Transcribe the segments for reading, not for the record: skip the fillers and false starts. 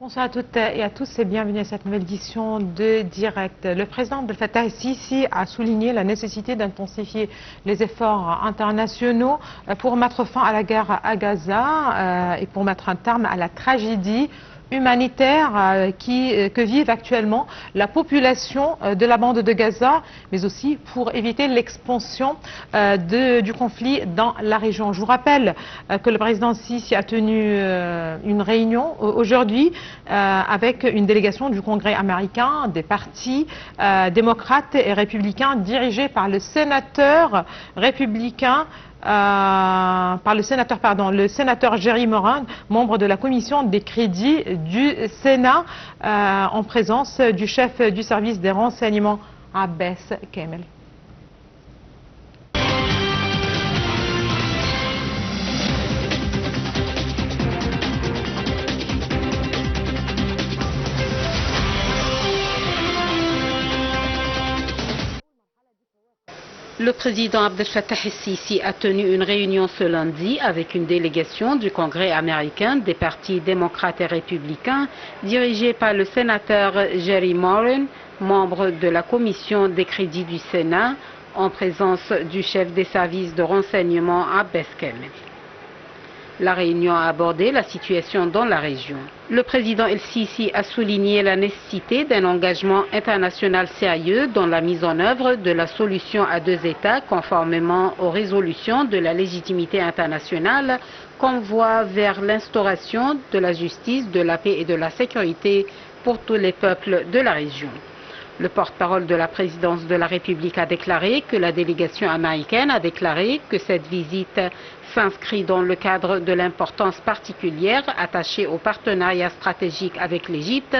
Bonsoir à toutes et à tous et bienvenue à cette nouvelle édition de Direct. Le président Abdel Fattah el-Sisi a souligné la nécessité d'intensifier les efforts internationaux pour mettre fin à la guerre à Gaza et pour mettre un terme à la tragédie humanitaire que vivent actuellement la population de la bande de Gaza, mais aussi pour éviter l'expansion du conflit dans la région. Je vous rappelle que le président Sisi a tenu une réunion aujourd'hui avec une délégation du Congrès américain, des partis démocrates et républicains dirigés par le sénateur républicain le sénateur Jerry Moran, membre de la commission des crédits du Sénat, en présence du chef du service des renseignements, Abbas Kamel. Le président Abdel Fattah el-Sisi a tenu une réunion ce lundi avec une délégation du Congrès américain des partis démocrates et républicains dirigée par le sénateur Jerry Moran, membre de la commission des crédits du Sénat, en présence du chef des services de renseignement Abbas Kamel. La réunion a abordé la situation dans la région. Le président el-Sisi a souligné la nécessité d'un engagement international sérieux dans la mise en œuvre de la solution à deux États conformément aux résolutions de la légitimité internationale comme voie vers l'instauration de la justice, de la paix et de la sécurité pour tous les peuples de la région. Le porte-parole de la présidence de la République a déclaré que la délégation américaine a déclaré que cette visite s'inscrit dans le cadre de l'importance particulière attachée au partenariat stratégique avec l'Égypte,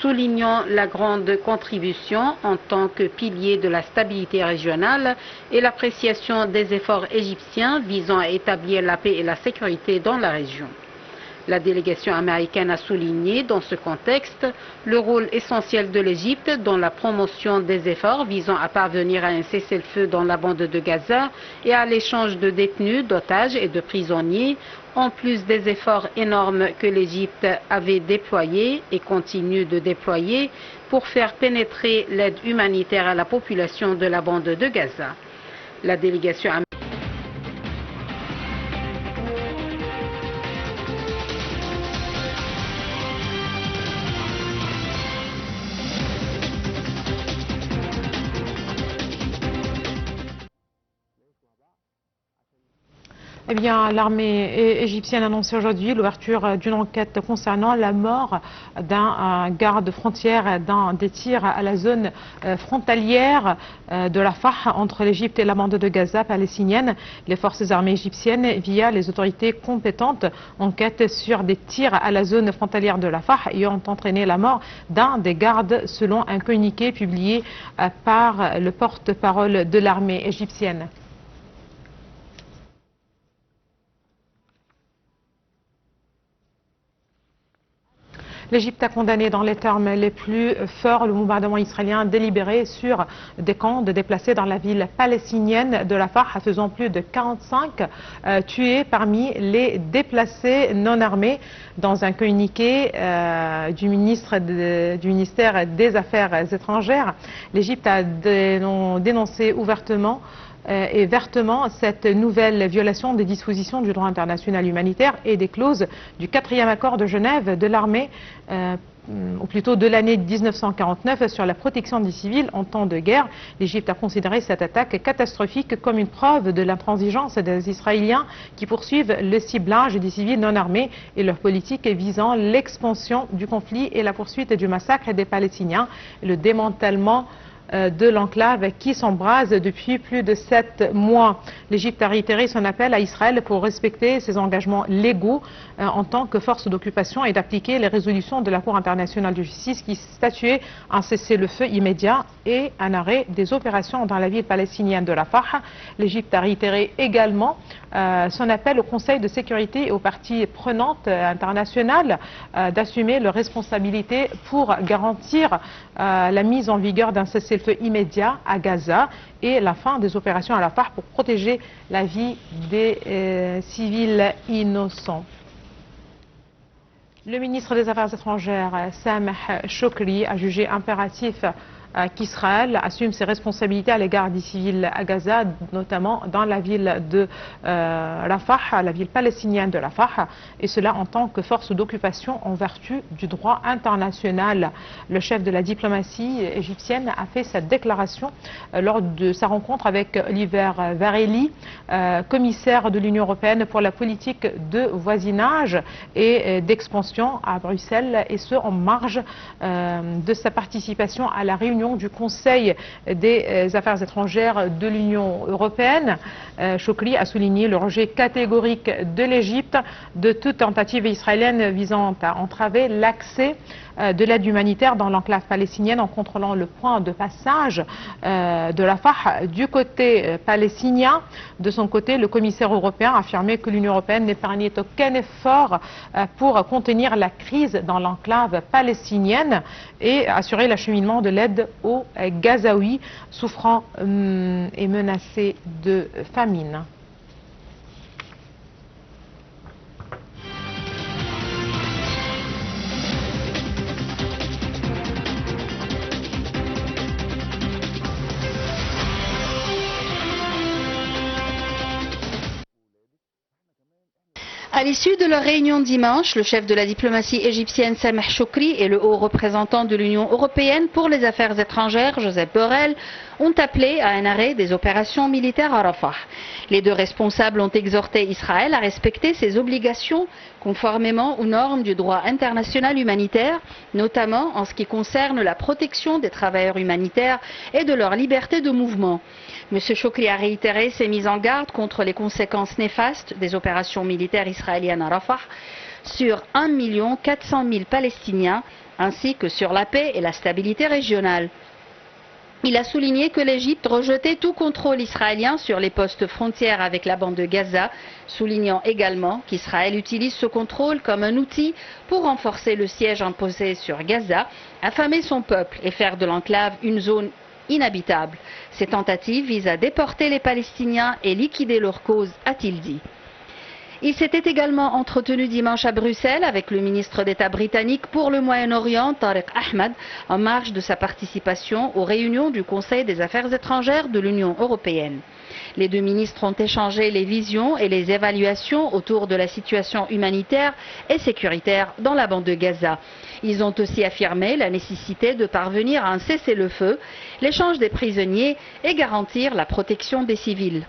soulignant la grande contribution en tant que pilier de la stabilité régionale et l'appréciation des efforts égyptiens visant à établir la paix et la sécurité dans la région. La délégation américaine a souligné dans ce contexte le rôle essentiel de l'Égypte dans la promotion des efforts visant à parvenir à un cessez-le-feu dans la bande de Gaza et à l'échange de détenus, d'otages et de prisonniers, en plus des efforts énormes que l'Égypte avait déployés et continue de déployer pour faire pénétrer l'aide humanitaire à la population de la bande de Gaza. La délégation Eh bien, l'armée égyptienne a annoncé aujourd'hui l'ouverture d'une enquête concernant la mort d'un garde frontière dans des tirs à la zone frontalière de Rafah entre l'Égypte et la bande de Gaza palestinienne. Les forces armées égyptiennes, via les autorités compétentes, enquêtent sur des tirs à la zone frontalière de Rafah ayant entraîné la mort d'un des gardes, selon un communiqué publié par le porte-parole de l'armée égyptienne. L'Égypte a condamné dans les termes les plus forts le bombardement israélien délibéré sur des camps de déplacés dans la ville palestinienne de Rafah, faisant plus de 45 tués parmi les déplacés non armés. Dans un communiqué du ministère des Affaires étrangères, l'Égypte a dénoncé ouvertement et vertement cette nouvelle violation des dispositions du droit international humanitaire et des clauses du 4e accord de Genève de l'armée, ou plutôt de l'année 1949, sur la protection des civils en temps de guerre. L'Égypte a considéré cette attaque catastrophique comme une preuve de l'intransigeance des Israéliens qui poursuivent le ciblage des civils non armés et leur politique visant l'expansion du conflit et la poursuite du massacre des Palestiniens et le démantèlement de l'enclave qui s'embrase depuis plus de 7 mois. L'Égypte a réitéré son appel à Israël pour respecter ses engagements légaux en tant que force d'occupation et d'appliquer les résolutions de la Cour internationale de justice qui statuaient un cessez-le-feu immédiat et un arrêt des opérations dans la ville palestinienne de Rafah. L'Égypte a réitéré également son appel au Conseil de sécurité et aux parties prenantes internationales d'assumer leurs responsabilités pour garantir la mise en vigueur d'un cessez-le-feu immédiat à Gaza et la fin des opérations à Rafah pour protéger la vie des civils innocents. Le ministre des Affaires étrangères, Sameh Choukri, a jugé impératif qu'Israël assume ses responsabilités à l'égard des civils à Gaza, notamment dans la ville de Rafah, la ville palestinienne de Rafah, et cela en tant que force d'occupation en vertu du droit international. Le chef de la diplomatie égyptienne a fait cette déclaration lors de sa rencontre avec Oliver Varelli, commissaire de l'Union européenne pour la politique de voisinage et d'expansion à Bruxelles, et ce en marge de sa participation à la réunion du Conseil des affaires étrangères de l'Union européenne. Choukri a souligné le rejet catégorique de l'Égypte de toute tentative israélienne visant à entraver l'accès de l'aide humanitaire dans l'enclave palestinienne en contrôlant le point de passage de Rafah du côté palestinien. De son côté, le commissaire européen a affirmé que l'Union européenne n'épargnait aucun effort pour contenir la crise dans l'enclave palestinienne et assurer l'acheminement de l'aide aux Gazaouis souffrant et menacés de famine. À l'issue de leur réunion dimanche, le chef de la diplomatie égyptienne Sameh Choukri et le haut représentant de l'Union européenne pour les affaires étrangères, Joseph Borrell, ont appelé à un arrêt des opérations militaires à Rafah. Les deux responsables ont exhorté Israël à respecter ses obligations conformément aux normes du droit international humanitaire, notamment en ce qui concerne la protection des travailleurs humanitaires et de leur liberté de mouvement. M. Choukri a réitéré ses mises en garde contre les conséquences néfastes des opérations militaires israéliennes à Rafah sur 1 400 000 Palestiniens, ainsi que sur la paix et la stabilité régionale. Il a souligné que l'Égypte rejetait tout contrôle israélien sur les postes frontières avec la bande de Gaza, soulignant également qu'Israël utilise ce contrôle comme un outil pour renforcer le siège imposé sur Gaza, affamer son peuple et faire de l'enclave une zone inhabitable. Ces tentatives visent à déporter les Palestiniens et liquider leur cause, a-t-il dit. Il s'était également entretenu dimanche à Bruxelles avec le ministre d'État britannique pour le Moyen-Orient, Tariq Ahmad, en marge de sa participation aux réunions du Conseil des affaires étrangères de l'Union européenne. Les deux ministres ont échangé les visions et les évaluations autour de la situation humanitaire et sécuritaire dans la bande de Gaza. Ils ont aussi affirmé la nécessité de parvenir à un cessez-le-feu, l'échange des prisonniers et garantir la protection des civils.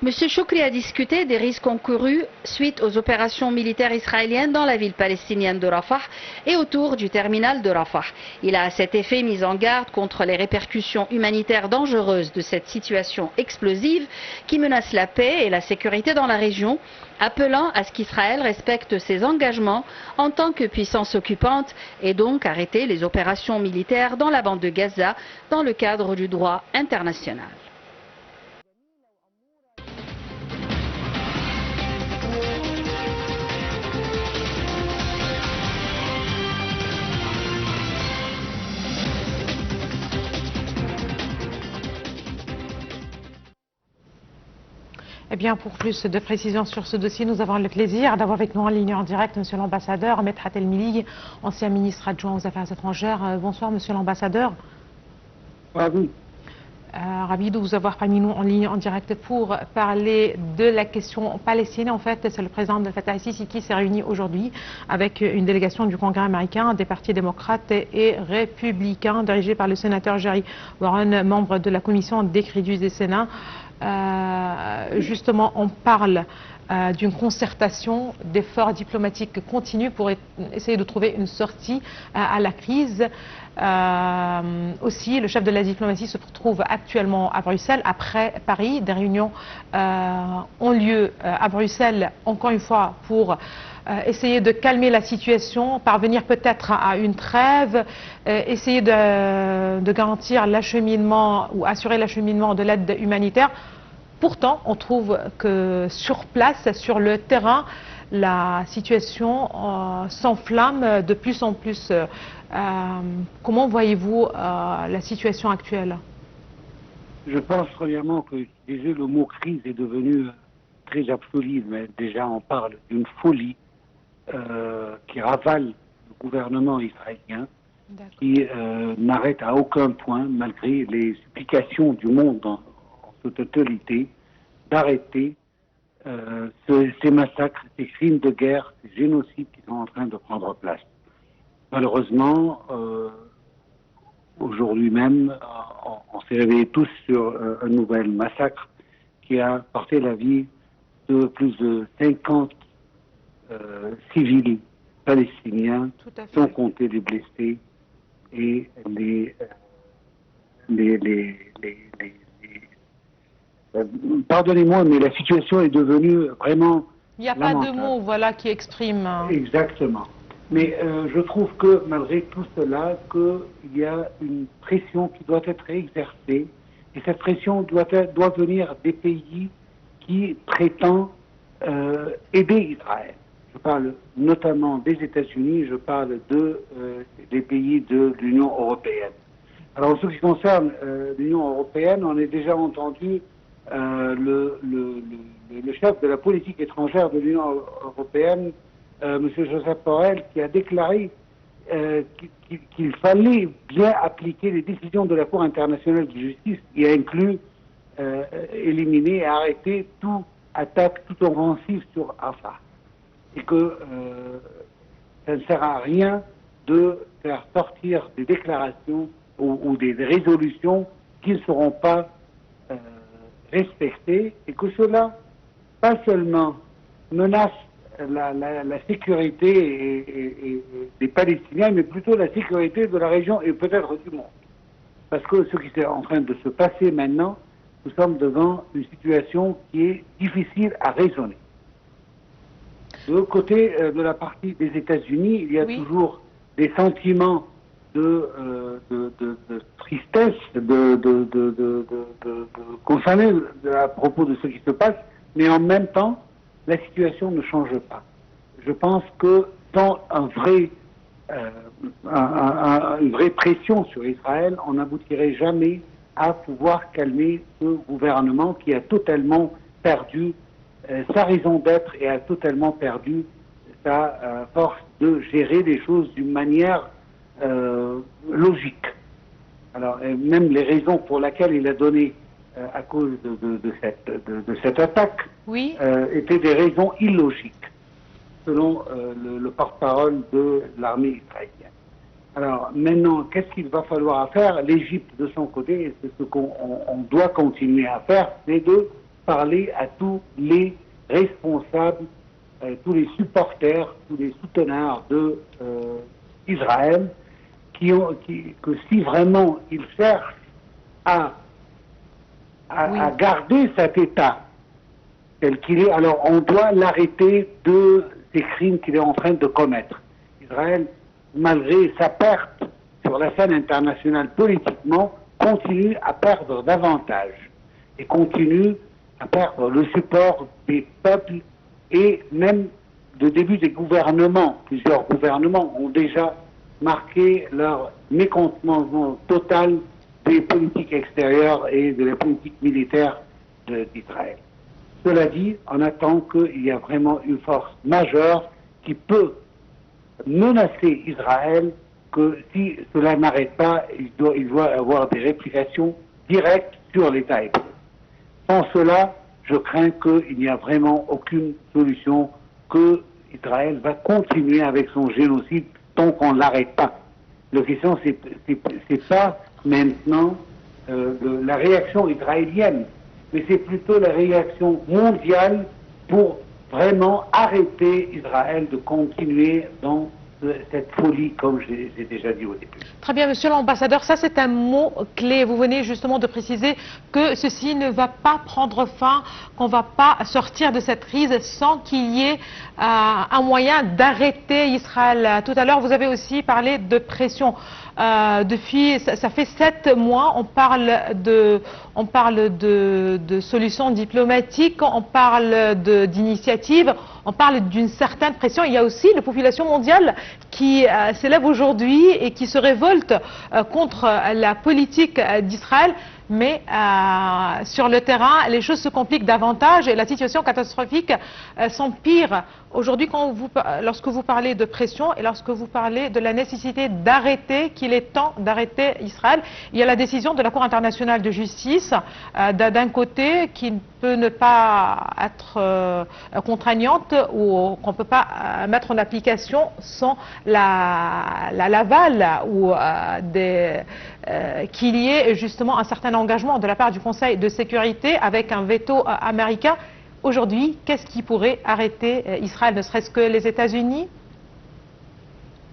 M. Choukri a discuté des risques encourus suite aux opérations militaires israéliennes dans la ville palestinienne de Rafah et autour du terminal de Rafah. Il a à cet effet mis en garde contre les répercussions humanitaires dangereuses de cette situation explosive qui menace la paix et la sécurité dans la région, appelant à ce qu'Israël respecte ses engagements en tant que puissance occupante et donc arrêter les opérations militaires dans la bande de Gaza dans le cadre du droit international. Eh bien, pour plus de précisions sur ce dossier, nous avons le plaisir d'avoir avec nous en ligne en direct Monsieur l'ambassadeur Medhat El-Mili, ancien ministre adjoint aux Affaires étrangères. Bonsoir Monsieur l'ambassadeur. Ravi. Ravi de vous avoir parmi nous en ligne en direct pour parler de la question palestinienne. En fait, c'est le président de Fatah el-Sisi qui s'est réuni aujourd'hui avec une délégation du Congrès américain, des partis démocrates et républicains, dirigés par le sénateur Jerry Warren, membre de la commission des crédits du Sénat. Justement, on parle d'une concertation, d'efforts diplomatiques continus pour essayer de trouver une sortie à la crise. Aussi, le chef de la diplomatie se trouve actuellement à Bruxelles, après Paris. Des réunions ont lieu à Bruxelles, encore une fois, pour essayer de calmer la situation, parvenir peut-être à une trêve, essayer de garantir l'acheminement ou assurer l'acheminement de l'aide humanitaire. Pourtant, on trouve que sur place, sur le terrain, la situation s'enflamme de plus en plus. Comment voyez-vous la situation actuelle? Je pense premièrement que déjà le mot crise est devenu très absolu, mais déjà on parle d'une folie qui ravale le gouvernement israélien, qui n'arrête à aucun point, malgré les supplications du monde en sa totalité, d'arrêter ces massacres, ces crimes de guerre, ces génocides qui sont en train de prendre place. Malheureusement, aujourd'hui même, on s'est réveillés tous sur un nouvel massacre qui a porté la vie de plus de 50 civils palestiniens, sans compter les blessés et pardonnez-moi, mais la situation est devenue vraiment Il n'y a pas de mots, voilà, qui expriment... Exactement. Mais je trouve que, malgré tout cela, qu'il y a une pression qui doit être exercée, et cette pression doit venir des pays qui prétendent aider Israël. Je parle notamment des États-Unis, je parle des pays de l'Union européenne. Alors, en ce qui concerne l'Union européenne, on a déjà entendu le chef de la politique étrangère de l'Union européenne, M. Joseph Borrell, qui a déclaré qu'il fallait bien appliquer les décisions de la Cour internationale de justice, qui inclut éliminer et arrêter toute attaque, toute offensive sur Rafah. Et que ça ne sert à rien de faire sortir des déclarations ou des résolutions qui ne seront pas respectées, et que cela, pas seulement menace la sécurité des Palestiniens, mais plutôt la sécurité de la région et peut-être du monde. Parce que ce qui est en train de se passer maintenant, nous sommes devant une situation qui est difficile à raisonner. De l'autre côté de la partie des États-Unis, il y a toujours des sentiments de tristesse, concernés à propos de ce qui se passe, mais en même temps, la situation ne change pas. Je pense que sans une vraie pression sur Israël, on n'aboutirait jamais à pouvoir calmer ce gouvernement qui a totalement perdu sa raison d'être et a totalement perdu sa force de gérer les choses d'une manière logique. Alors, même les raisons pour lesquelles il a donné à cause de cette attaque étaient des raisons illogiques, selon le porte-parole de l'armée israélienne. Alors maintenant, qu'est-ce qu'il va falloir faire? L'Égypte, de son côté, et c'est ce qu'on doit continuer à faire, c'est de parler à tous les responsables, tous les supporters, tous les souteneurs d'Israël, que si vraiment ils cherchent à garder cet État tel qu'il est, alors on doit l'arrêter de ces crimes qu'il est en train de commettre. Israël, malgré sa perte sur la scène internationale politiquement, continue à perdre davantage et continue à perdre le support des peuples et même le début des gouvernements. Plusieurs gouvernements ont déjà marqué leur mécontentement total des politiques extérieures et de la politique militaire d'Israël. Cela dit, on attend qu'il y a vraiment une force majeure qui peut menacer Israël, que si cela n'arrête pas, il doit avoir des réplications directes sur l'État hébreu. Sans cela, je crains qu'il n'y a vraiment aucune solution, que Israël va continuer avec son génocide tant qu'on ne l'arrête pas. La question, c'est pas maintenant la réaction israélienne, mais c'est plutôt la réaction mondiale pour vraiment arrêter Israël de continuer dans cette folie, comme j'ai déjà dit au début. Très bien, monsieur l'ambassadeur, ça c'est un mot clé. Vous venez justement de préciser que ceci ne va pas prendre fin, qu'on ne va pas sortir de cette crise sans qu'il y ait un moyen d'arrêter Israël. Tout à l'heure, vous avez aussi parlé de pression. Depuis, ça fait 7 mois, on parle de solutions diplomatiques, on parle d'initiatives, on parle d'une certaine pression. Il y a aussi la population mondiale qui s'élèvent aujourd'hui et qui se révoltent contre la politique d'Israël. Mais sur le terrain, les choses se compliquent davantage et la situation catastrophique s'empire. Aujourd'hui, lorsque vous parlez de pression et lorsque vous parlez de la nécessité d'arrêter, qu'il est temps d'arrêter Israël, il y a la décision de la Cour internationale de justice, d'un côté, qui peut ne pas être contraignante ou qu'on ne peut pas mettre en application sans l'aval ou qu'il y ait justement un certain engagement de la part du Conseil de sécurité avec un veto américain. Aujourd'hui, qu'est-ce qui pourrait arrêter Israël, ne serait-ce que les États-Unis?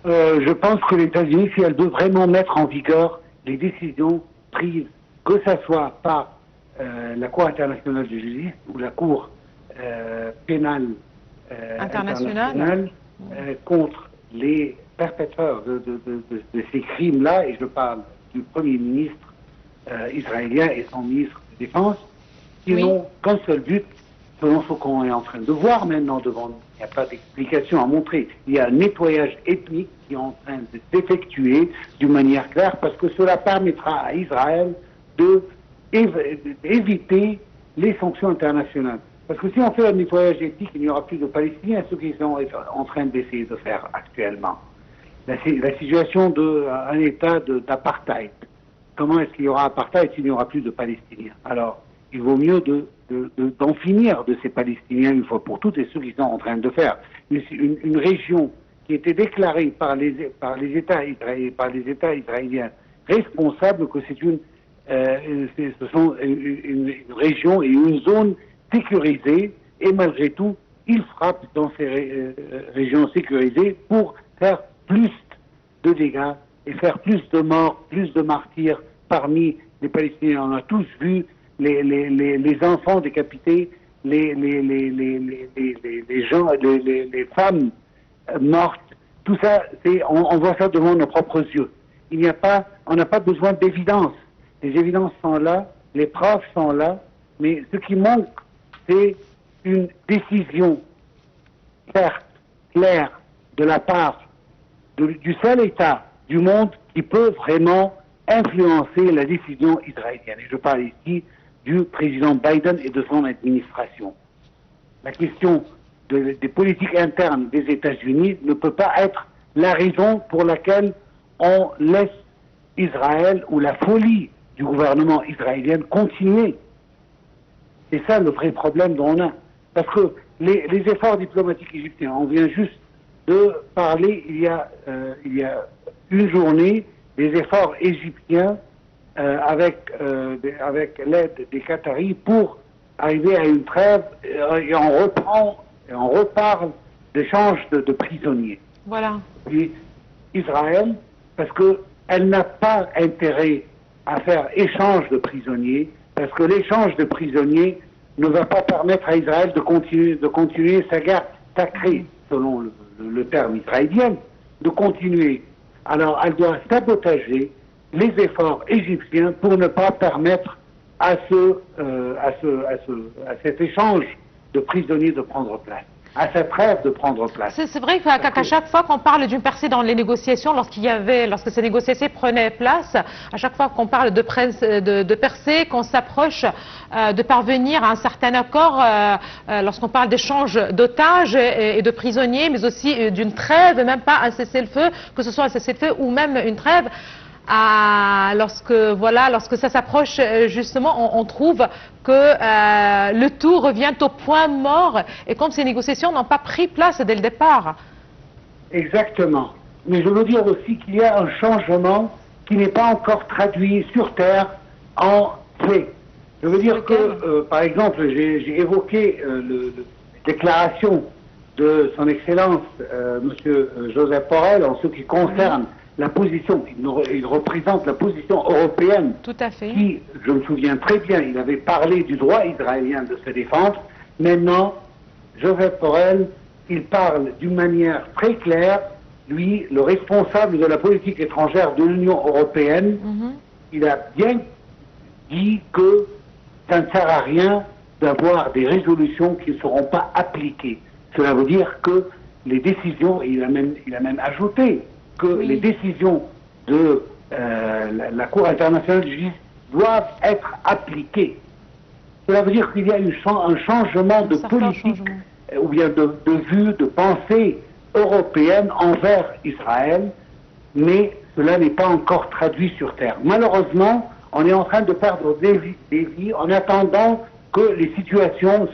Je pense que les États-Unis, si elles veulent vraiment mettre en vigueur les décisions prises, que ce soit par la Cour internationale de justice ou la Cour pénale internationale contre les perpétrateurs de ces crimes-là, et je parle du Premier ministre israélien et son ministre de Défense, qui n'ont qu'un seul but, selon ce qu'on est en train de voir maintenant devant nous. Il n'y a pas d'explication à montrer. Il y a un nettoyage ethnique qui est en train de s'effectuer d'une manière claire, parce que cela permettra à Israël d'éviter les sanctions internationales. Parce que si on fait un nettoyage ethnique, il n'y aura plus de Palestiniens, ce qu'ils sont en train d'essayer de faire actuellement. La situation d'un état d'apartheid. Comment est-ce qu'il y aura apartheid s'il n'y aura plus de Palestiniens? Alors, il vaut mieux d'en finir de ces Palestiniens une fois pour toutes, et ce qu'ils sont en train de faire. Une région qui était déclarée par les États israéliens responsables que ce sont une région et une zone sécurisée, et malgré tout, ils frappent dans ces régions sécurisées pour faire plus de dégâts et faire plus de morts, plus de martyrs parmi les Palestiniens. On a tous vu les enfants décapités, les femmes mortes. Tout ça, on voit ça devant nos propres yeux. On n'a pas besoin d'évidence. Les évidences sont là, les preuves sont là, mais ce qui manque, c'est une décision certes, claire, de la part du seul État du monde qui peut vraiment influencer la décision israélienne. Et je parle ici du président Biden et de son administration. La question des politiques internes des États-Unis ne peut pas être la raison pour laquelle on laisse Israël ou la folie du gouvernement israélien continuer. C'est ça le vrai problème dont on a. Parce que les efforts diplomatiques égyptiens, on vient juste de parler il y a une journée des efforts égyptiens avec l'aide des Qataris pour arriver à une trêve, et on reparle d'échange de prisonniers. Voilà. Et Israël, parce qu'elle n'a pas intérêt à faire échange de prisonniers, parce que l'échange de prisonniers ne va pas permettre à Israël de continuer sa guerre sacrée, selon le terme israélien, de continuer. Alors elle doit sabotager les efforts égyptiens pour ne pas permettre à cet échange de prisonniers de prendre place, à cette trêve de prendre place. C'est vrai qu'à chaque fois qu'on parle d'une percée dans les négociations, lorsque ces négociations prenaient place, à chaque fois qu'on parle de percée, qu'on s'approche de parvenir à un certain accord, lorsqu'on parle d'échange d'otages et de prisonniers, mais aussi d'une trêve, même pas un cessez-le-feu, que ce soit un cessez-le-feu ou même une trêve, lorsque ça s'approche justement, on trouve que le tout revient au point mort, et comme ces négociations n'ont pas pris place dès le départ. Exactement. Mais je veux dire aussi qu'il y a un changement qui n'est pas encore traduit sur terre en fait. Je veux dire que, par exemple, j'ai évoqué la déclaration de son Excellence, Monsieur Joseph Borrell, en ce qui concerne la position, il représente la position européenne. Tout à fait. Qui, je me souviens très bien, il avait parlé du droit israélien de se défendre. Maintenant, Joseph Borrell, il parle d'une manière très claire, lui, le responsable de la politique étrangère de l'Union européenne, il a bien dit que ça ne sert à rien d'avoir des résolutions qui ne seront pas appliquées. Cela veut dire que les décisions, et il a même ajouté que les décisions de la Cour internationale de justice doivent être appliquées. Cela veut dire qu'il y a un changement de politique ou bien de vue, de pensée européenne envers Israël, mais cela n'est pas encore traduit sur terre. Malheureusement, on est en train de perdre des vies en attendant que les situations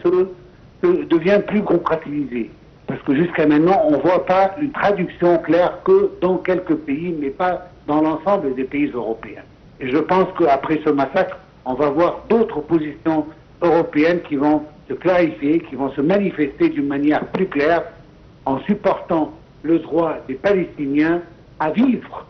deviennent plus concrétisées. Parce que jusqu'à maintenant, on ne voit pas une traduction claire que dans quelques pays, mais pas dans l'ensemble des pays européens. Et je pense qu'après ce massacre, on va voir d'autres positions européennes qui vont se clarifier, qui vont se manifester d'une manière plus claire en supportant le droit des Palestiniens à vivre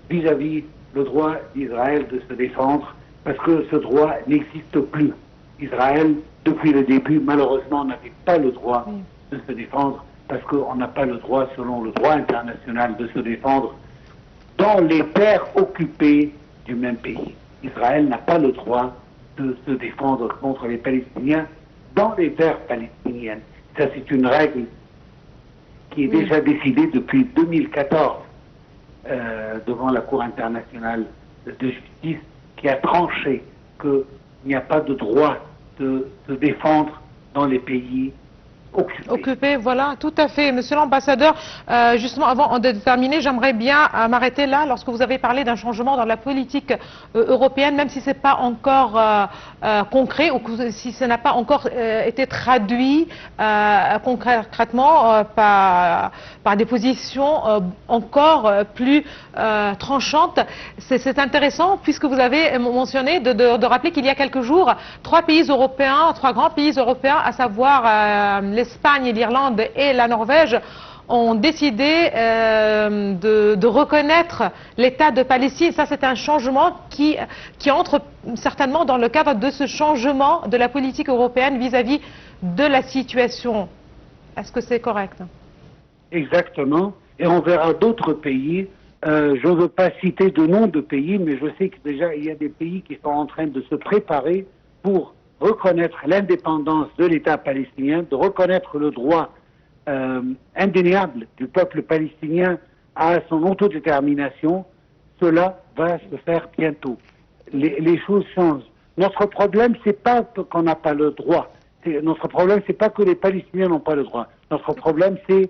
vis-à-vis le droit d'Israël de se défendre, parce que ce droit n'existe plus. Israël, depuis le début, malheureusement, n'avait pas le droit de se défendre, parce qu'on n'a pas le droit, selon le droit international, de se défendre dans les terres occupées du même pays. Israël n'a pas le droit de se défendre contre les Palestiniens dans les terres palestiniennes. Ça, c'est une règle qui est déjà décidée depuis 2014 devant la Cour internationale de justice, qui a tranché qu'il n'y a pas de droit de se défendre dans les pays occupés. Voilà, tout à fait. Monsieur l'ambassadeur, justement, avant de terminer, j'aimerais bien m'arrêter là, lorsque vous avez parlé d'un changement dans la politique européenne, même si ce n'est pas encore concret, ou si ça n'a pas encore été traduit concrètement par des positions encore plus tranchantes. C'est intéressant, puisque vous avez mentionné de rappeler qu'il y a quelques jours, trois grands pays européens, à savoir l'Espagne, l'Irlande et la Norvège, ont décidé de reconnaître l'État de Palestine. Ça, c'est un changement qui entre certainement dans le cadre de ce changement de la politique européenne vis-à-vis de la situation. Est-ce que c'est correct? Exactement. Et on verra d'autres pays. Je ne veux pas citer de nom de pays, mais je sais que déjà il y a des pays qui sont en train de se préparer pour reconnaître l'indépendance de l'État palestinien, de reconnaître le droit indéniable du peuple palestinien à son autodétermination. Cela va se faire bientôt. Les choses changent. Notre problème, c'est pas qu'on n'a pas le droit. Notre problème, c'est pas que les Palestiniens n'ont pas le droit. Notre problème, c'est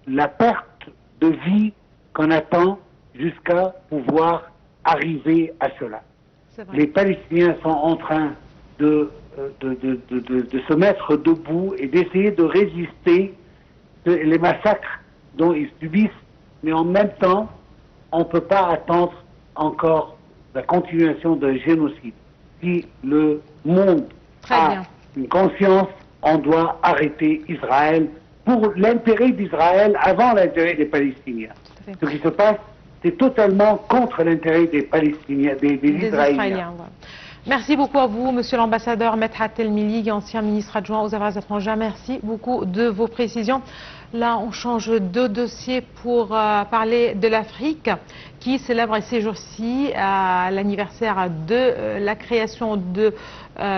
la perte de vie qu'on attend jusqu'à pouvoir arriver à cela. Les Palestiniens sont en train de se mettre debout et d'essayer de résister les massacres dont ils subissent, mais en même temps, on ne peut pas attendre encore la continuation d'un génocide. Si le monde a une conscience, on doit arrêter Israël pour l'intérêt d'Israël avant l'intérêt des Palestiniens. Ce qui se passe, c'est totalement contre l'intérêt des Palestiniens, des Israéliens. Merci beaucoup à vous, monsieur l'ambassadeur Medhat El-Milig, ancien ministre adjoint aux Affaires étrangères. Merci beaucoup de vos précisions. Là, on change de dossier pour parler de l'Afrique, qui célèbre ces jours-ci l'anniversaire de la création de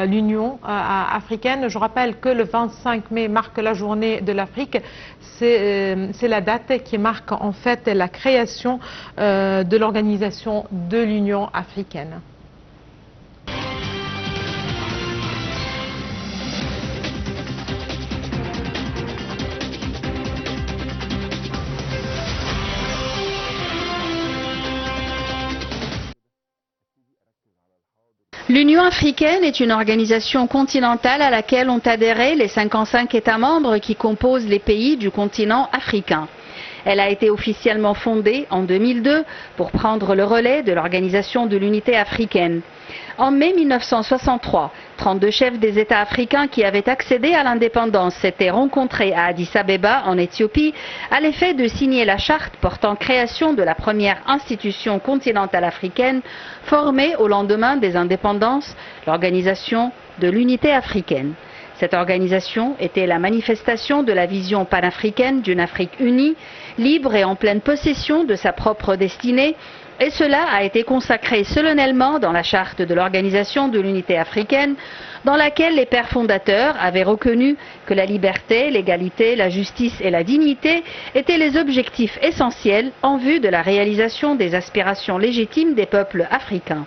l'Union africaine. Je rappelle que le 25 mai marque la journée de l'Afrique. C'est la date qui marque en fait la création de l'organisation de l'Union africaine. L'Union africaine est une organisation continentale à laquelle ont adhéré les 55 États membres qui composent les pays du continent africain. Elle a été officiellement fondée en 2002 pour prendre le relais de l'Organisation de l'Unité africaine. En mai 1963, 32 chefs des États africains qui avaient accédé à l'indépendance s'étaient rencontrés à Addis Abeba, en Éthiopie, à l'effet de signer la charte portant création de la première institution continentale africaine formée au lendemain des indépendances, l'Organisation de l'Unité africaine. Cette organisation était la manifestation de la vision panafricaine d'une Afrique unie, libre et en pleine possession de sa propre destinée, Et cela a été consacré solennellement dans la charte de l'Organisation de l'Unité africaine, dans laquelle les pères fondateurs avaient reconnu que la liberté, l'égalité, la justice et la dignité étaient les objectifs essentiels en vue de la réalisation des aspirations légitimes des peuples africains.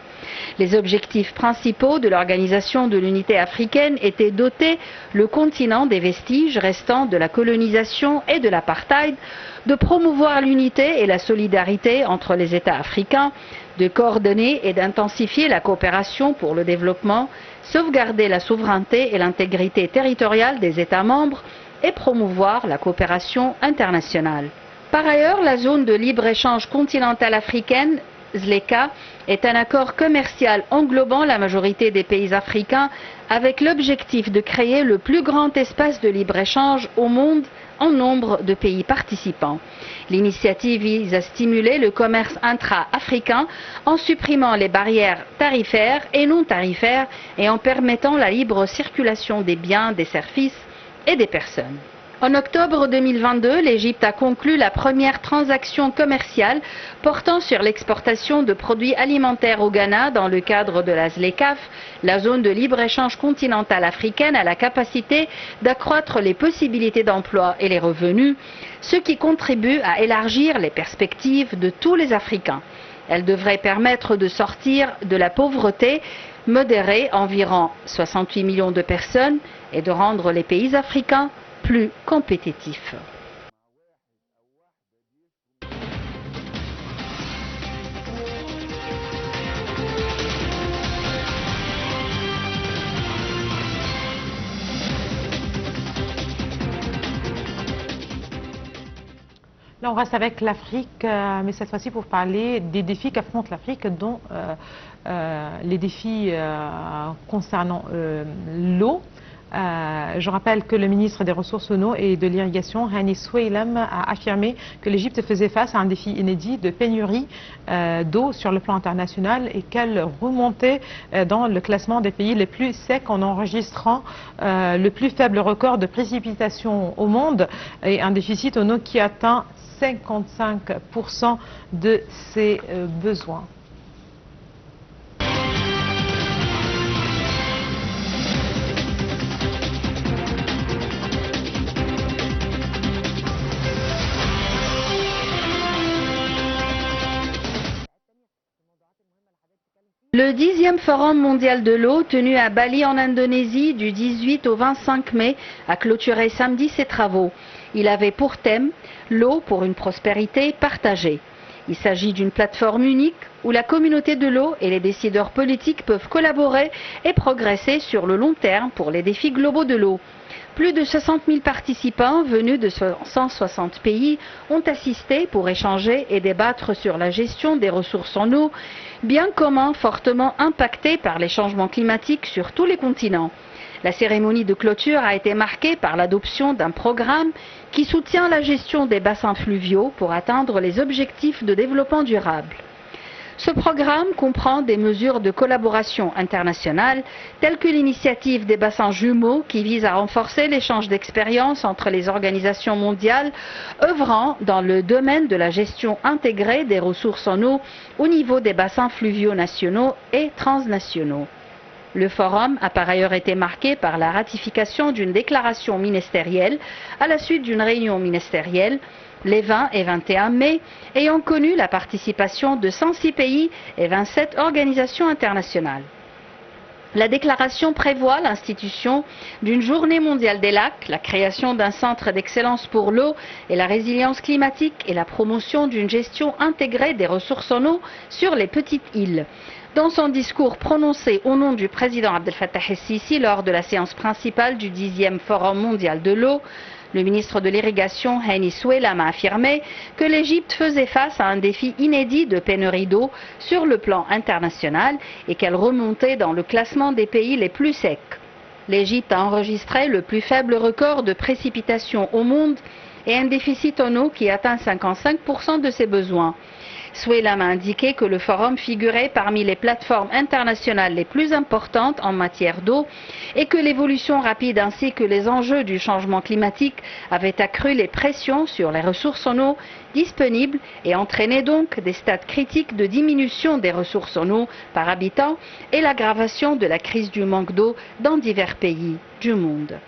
Les objectifs principaux de l'Organisation de l'Unité africaine étaient d'ôter le continent des vestiges restants de la colonisation et de l'apartheid, de promouvoir l'unité et la solidarité entre les États africains, de coordonner et d'intensifier la coopération pour le développement, sauvegarder la souveraineté et l'intégrité territoriale des États membres et promouvoir la coopération internationale. Par ailleurs, la zone de libre-échange continentale africaine, ZLECA, est un accord commercial englobant la majorité des pays africains avec l'objectif de créer le plus grand espace de libre-échange au monde en nombre de pays participants. L'initiative vise à stimuler le commerce intra-africain en supprimant les barrières tarifaires et non tarifaires et en permettant la libre circulation des biens, des services et des personnes. En octobre 2022, l'Égypte a conclu la première transaction commerciale portant sur l'exportation de produits alimentaires au Ghana dans le cadre de la ZLECAf. La zone de libre-échange continentale africaine a la capacité d'accroître les possibilités d'emploi et les revenus, ce qui contribue à élargir les perspectives de tous les Africains. Elle devrait permettre de sortir de la pauvreté, modérer environ 68 millions de personnes et de rendre les pays africains plus compétitif. Là, on reste avec l'Afrique, mais cette fois-ci pour parler des défis qu'affronte l'Afrique, dont les défis concernant l'eau. Je rappelle que le ministre des Ressources en eau et de l'Irrigation, Hani Soueilem, a affirmé que l'Égypte faisait face à un défi inédit de pénurie d'eau sur le plan international et qu'elle remontait dans le classement des pays les plus secs en enregistrant le plus faible record de précipitations au monde et un déficit en eau qui atteint 55% de ses besoins. Le 10e Forum mondial de l'eau, tenu à Bali en Indonésie du 18 au 25 mai, a clôturé samedi ses travaux. Il avait pour thème « L'eau pour une prospérité partagée ». Il s'agit d'une plateforme unique où la communauté de l'eau et les décideurs politiques peuvent collaborer et progresser sur le long terme pour les défis globaux de l'eau. Plus de 60 000 participants venus de 160 pays ont assisté pour échanger et débattre sur la gestion des ressources en eau, bien commun fortement impacté par les changements climatiques sur tous les continents. La cérémonie de clôture a été marquée par l'adoption d'un programme qui soutient la gestion des bassins fluviaux pour atteindre les objectifs de développement durable. Ce programme comprend des mesures de collaboration internationale telles que l'initiative des bassins jumeaux qui vise à renforcer l'échange d'expériences entre les organisations mondiales œuvrant dans le domaine de la gestion intégrée des ressources en eau au niveau des bassins fluviaux nationaux et transnationaux. Le forum a par ailleurs été marqué par la ratification d'une déclaration ministérielle à la suite d'une réunion ministérielle les 20 et 21 mai, ayant connu la participation de 106 pays et 27 organisations internationales. La déclaration prévoit l'institution d'une journée mondiale des lacs, la création d'un centre d'excellence pour l'eau et la résilience climatique et la promotion d'une gestion intégrée des ressources en eau sur les petites îles. Dans son discours prononcé au nom du président Abdel Fattah el-Sisi lors de la séance principale du 10e Forum mondial de l'eau, le ministre de l'Irrigation, Hani Soueilem, a affirmé que l'Égypte faisait face à un défi inédit de pénurie d'eau sur le plan international et qu'elle remontait dans le classement des pays les plus secs. L'Égypte a enregistré le plus faible record de précipitations au monde et un déficit en eau qui atteint 55% de ses besoins. Souelam a indiqué que le forum figurait parmi les plateformes internationales les plus importantes en matière d'eau et que l'évolution rapide ainsi que les enjeux du changement climatique avaient accru les pressions sur les ressources en eau disponibles et entraîné donc des stades critiques de diminution des ressources en eau par habitant et l'aggravation de la crise du manque d'eau dans divers pays du monde.